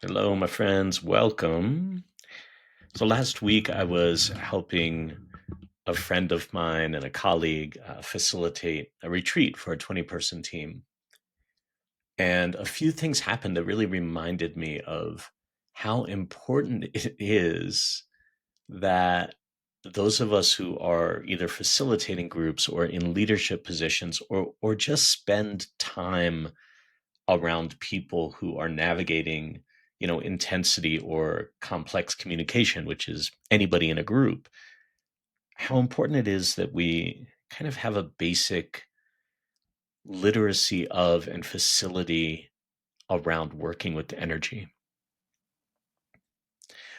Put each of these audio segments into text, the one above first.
Hello, my friends. Welcome. So last week I was helping a friend of mine and a colleague facilitate a retreat for a 20-person team. And a few things happened that really reminded me of how important it is that those of us who are either facilitating groups or in leadership positions or just spend time around people who are navigating, intensity or complex communication, which is anybody in a group, how important it is that we kind of have a basic literacy of and facility around working with energy.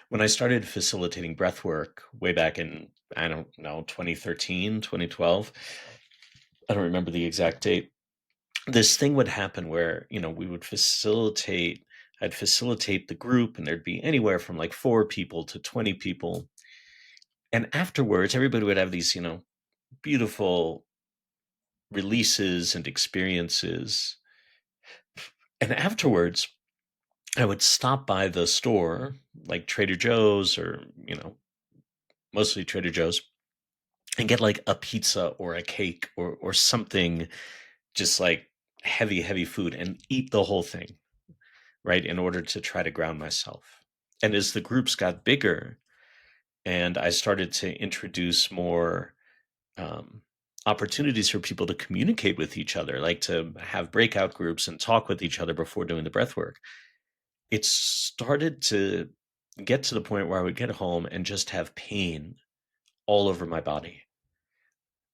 When I started facilitating breathwork way back in, I don't know, 2013, 2012, I don't remember the exact date, this thing would happen where, we would I'd facilitate the group, and there'd be anywhere from like 4 people to 20 people. And afterwards, everybody would have these, beautiful releases and experiences. And afterwards, I would stop by the store, like Trader Joe's or, mostly Trader Joe's, and get like a pizza or a cake or something, just like heavy, heavy food, and eat the whole thing, right, in order to try to ground myself. And as the groups got bigger and I started to introduce more um, opportunities for people to communicate with each other, like to have breakout groups and talk with each other before doing the breath work, it started to get to the point where I would get home and just have pain all over my body.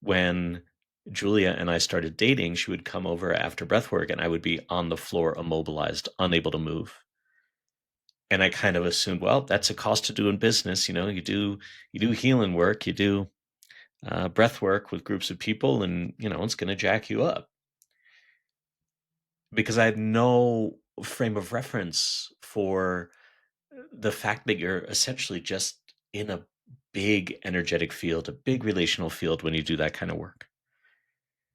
When Julia and I started dating, she would come over after breath work and I would be on the floor, immobilized, unable to move. And I kind of assumed, well, that's a cost to doing business. You do healing work, you do breath work with groups of people, and it's going to jack you up, because I had no frame of reference for the fact that you're essentially just in a big energetic field, a big relational field when you do that kind of work.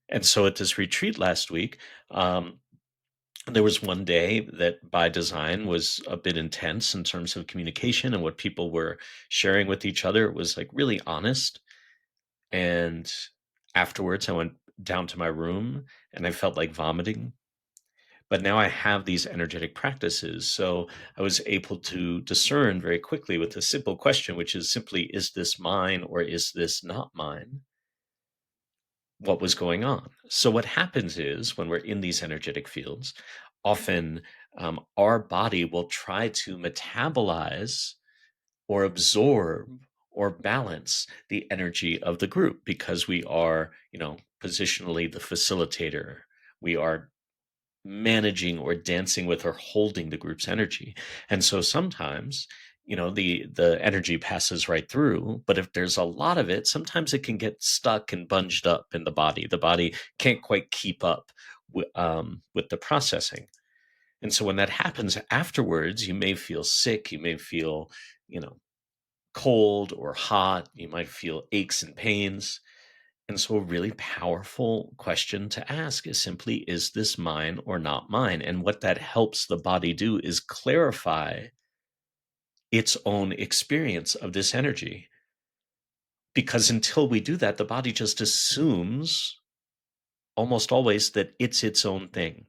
And so at this retreat last week, um, there was one day that by design was a bit intense in terms of communication and what people were sharing with each other. It was like really honest. And afterwards, I went down to my room and I felt like vomiting. But now I have these energetic practices. So I was able to discern very quickly with a simple question, which is simply, is this mine or is this not mine? What was going on? So what happens is when we're in these energetic fields, often our body will try to metabolize or absorb or balance the energy of the group, because we are, positionally the facilitator. We are managing or dancing with or holding the group's energy. And so sometimes, the energy passes right through, but if there's a lot of it, sometimes it can get stuck and bunged up in the body. The body can't quite keep up with the processing. And so when that happens afterwards, you may feel sick, you may feel, you know cold or hot, you might feel aches and pains. And so, a really powerful question to ask is simply, is this mine or not mine? And what that helps the body do is clarify its own experience of this energy. Because until we do that, the body just assumes almost always that it's its own thing.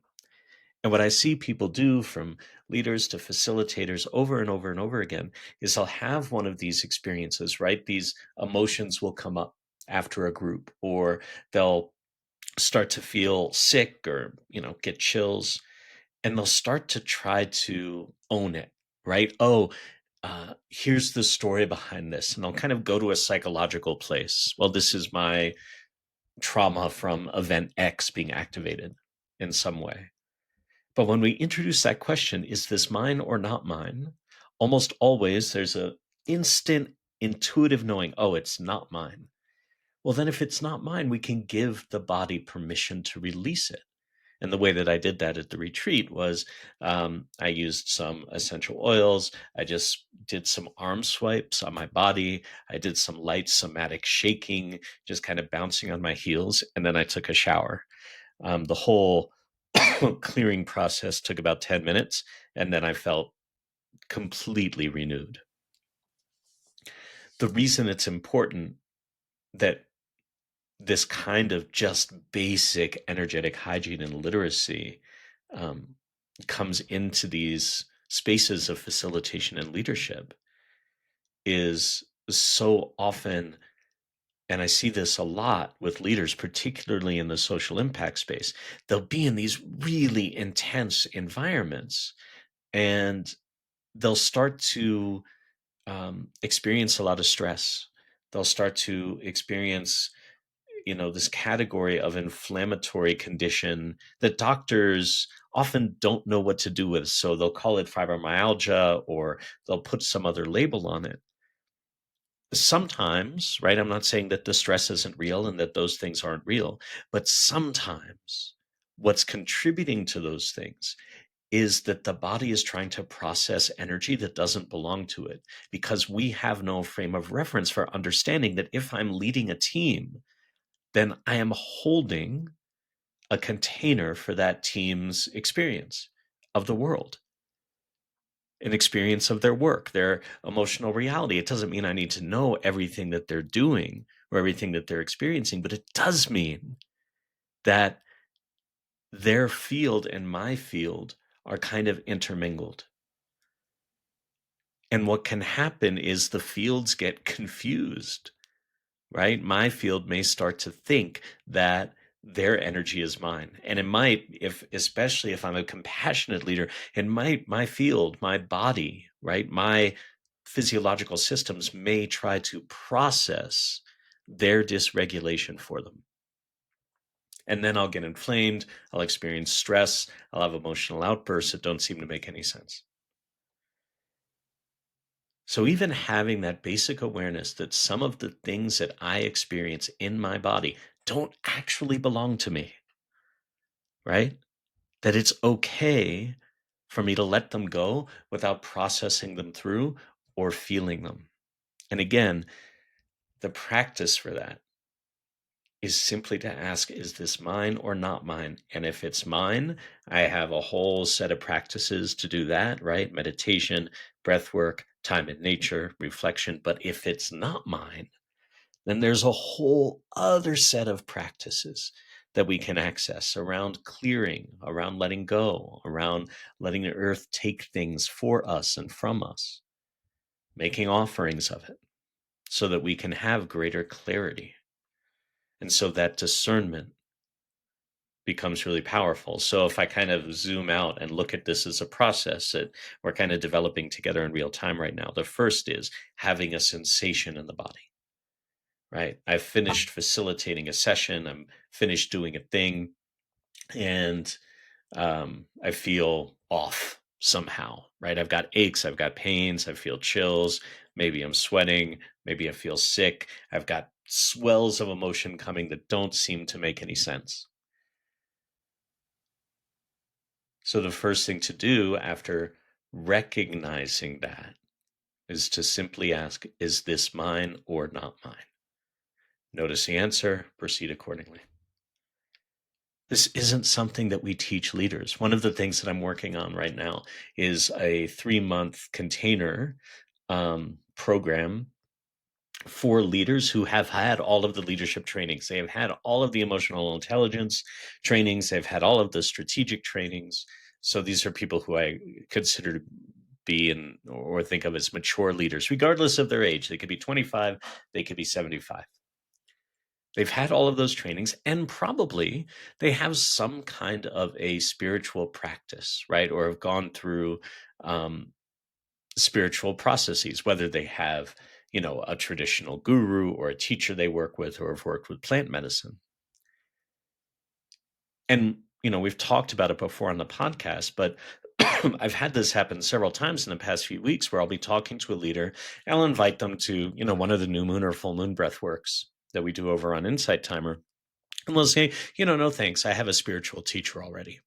And what I see people do, from leaders to facilitators, over and over and over again, is they'll have one of these experiences, right? These emotions will come up after a group, or they'll start to feel sick or, get chills, and they'll start to try to own it, right? Oh, here's the story behind this. And they'll kind of go to a psychological place. Well, this is my trauma from event X being activated in some way. But when we introduce that question, is this mine or not mine? Almost always there's a instant intuitive knowing, oh, it's not mine. Well, then if it's not mine, we can give the body permission to release it. And the way that I did that at the retreat was, I used some essential oils. I just did some arm swipes on my body. I did some light somatic shaking, just kind of bouncing on my heels. And then I took a shower. The whole clearing process took about 10 minutes. And then I felt completely renewed. The reason it's important that this kind of just basic energetic hygiene and literacy um, comes into these spaces of facilitation and leadership is so often, and I see this a lot with leaders, particularly in the social impact space, they'll be in these really intense environments and they'll start to experience a lot of stress. They'll start to experience, this category of inflammatory condition that doctors often don't know what to do with. So they'll call it fibromyalgia or they'll put some other label on it. Sometimes, right? I'm not saying that the stress isn't real and that those things aren't real, but sometimes what's contributing to those things is that the body is trying to process energy that doesn't belong to it because we have no frame of reference for understanding that if I'm leading a team, then I am holding a container for that team's experience of the world, an experience of their work, their emotional reality. It doesn't mean I need to know everything that they're doing or everything that they're experiencing, but it does mean that their field and my field are kind of intermingled. And what can happen is the fields get confused, right? My field may start to think that their energy is mine. And it might, if especially if I'm a compassionate leader, and my field, my body, right? My physiological systems may try to process their dysregulation for them. And then I'll get inflamed, I'll experience stress, I'll have emotional outbursts that don't seem to make any sense. So, even having that basic awareness that some of the things that I experience in my body don't actually belong to me, right? That it's okay for me to let them go without processing them through or feeling them. And again, the practice for that is simply to ask, is this mine or not mine? And if it's mine, I have a whole set of practices to do that, right? Meditation, breath work, time in nature, reflection. But if it's not mine, then there's a whole other set of practices that we can access around clearing, around letting go, around letting the earth take things for us and from us, making offerings of it so that we can have greater clarity. And so that discernment becomes really powerful. So if I kind of zoom out and look at this as a process that we're kind of developing together in real time right now, the first is having a sensation in the body, right? I've finished facilitating a session, I'm finished doing a thing, and I feel off somehow, right? I've got aches, I've got pains, I feel chills, maybe I'm sweating, maybe I feel sick, I've got swells of emotion coming that don't seem to make any sense. So the first thing to do after recognizing that is to simply ask, is this mine or not mine? Notice the answer, proceed accordingly. This isn't something that we teach leaders. One of the things that I'm working on right now is a 3-month container program for leaders who have had all of the leadership trainings. They have had all of the emotional intelligence trainings. They've had all of the strategic trainings. So these are people who I consider to be in or think of as mature leaders, regardless of their age. They could be 25, they could be 75. They've had all of those trainings and probably they have some kind of a spiritual practice, right? Or have gone through um, spiritual processes, whether they have, a traditional guru or a teacher they work with or have worked with plant medicine. And, we've talked about it before on the podcast, but I've had this happen several times in the past few weeks where I'll be talking to a leader and I'll invite them to, one of the new moon or full moon breath works that we do over on Insight Timer. And they'll say, no thanks. I have a spiritual teacher already.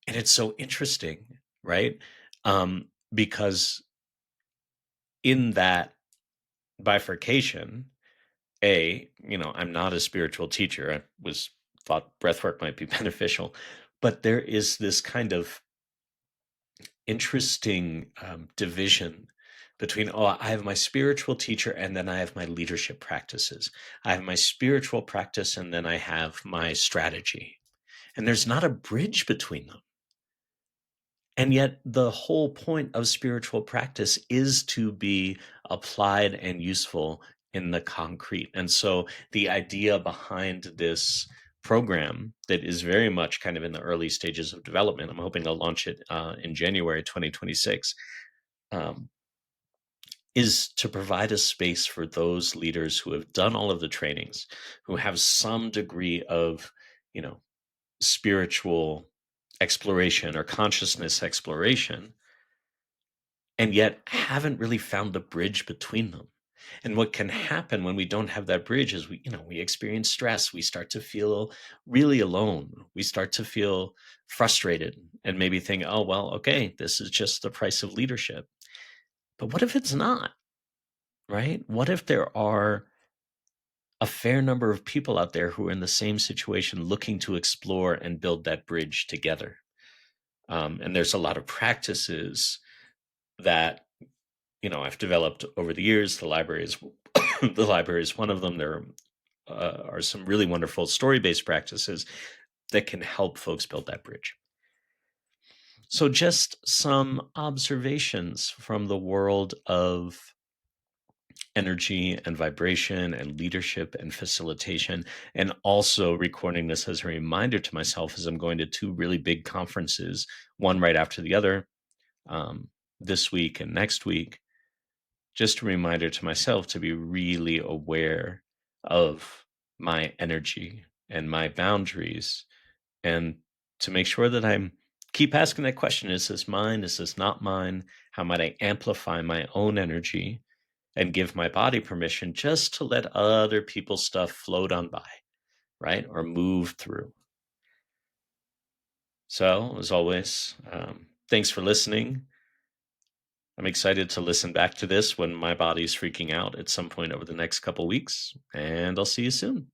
And it's so interesting, right? Because in that bifurcation, I'm not a spiritual teacher. I was thought breathwork might be beneficial, but there is this kind of interesting division between, oh, I have my spiritual teacher and then I have my leadership practices. I have my spiritual practice and then I have my strategy. And there's not a bridge between them. And yet, the whole point of spiritual practice is to be applied and useful in the concrete. And so, the idea behind this program that is very much kind of in the early stages of development, I'm hoping to launch it in January 2026, um, is to provide a space for those leaders who have done all of the trainings, who have some degree of, you know, spiritual exploration or consciousness exploration, and yet haven't really found the bridge between them. And what can happen when we don't have that bridge is we experience stress. We start to feel really alone. We start to feel frustrated and maybe think, oh, well, okay, this is just the price of leadership. But what if it's not, right? What if there are a fair number of people out there who are in the same situation looking to explore and build that bridge together? And there's a lot of practices that I've developed over the years. The library is the library is one of them. There are some really wonderful story-based practices that can help folks build that bridge. So, just some observations from the world of energy and vibration and leadership and facilitation, and also recording this as a reminder to myself as I'm going to two really big conferences, one right after the other, um, this week and next week. Just a reminder to myself to be really aware of my energy and my boundaries, and to make sure that I'm keep asking that question: is this mine? Is this not mine? How might I amplify my own energy and give my body permission just to let other people's stuff float on by, right? Or move through. So, as always, thanks for listening. I'm excited to listen back to this when my body's freaking out at some point over the next couple weeks, and I'll see you soon.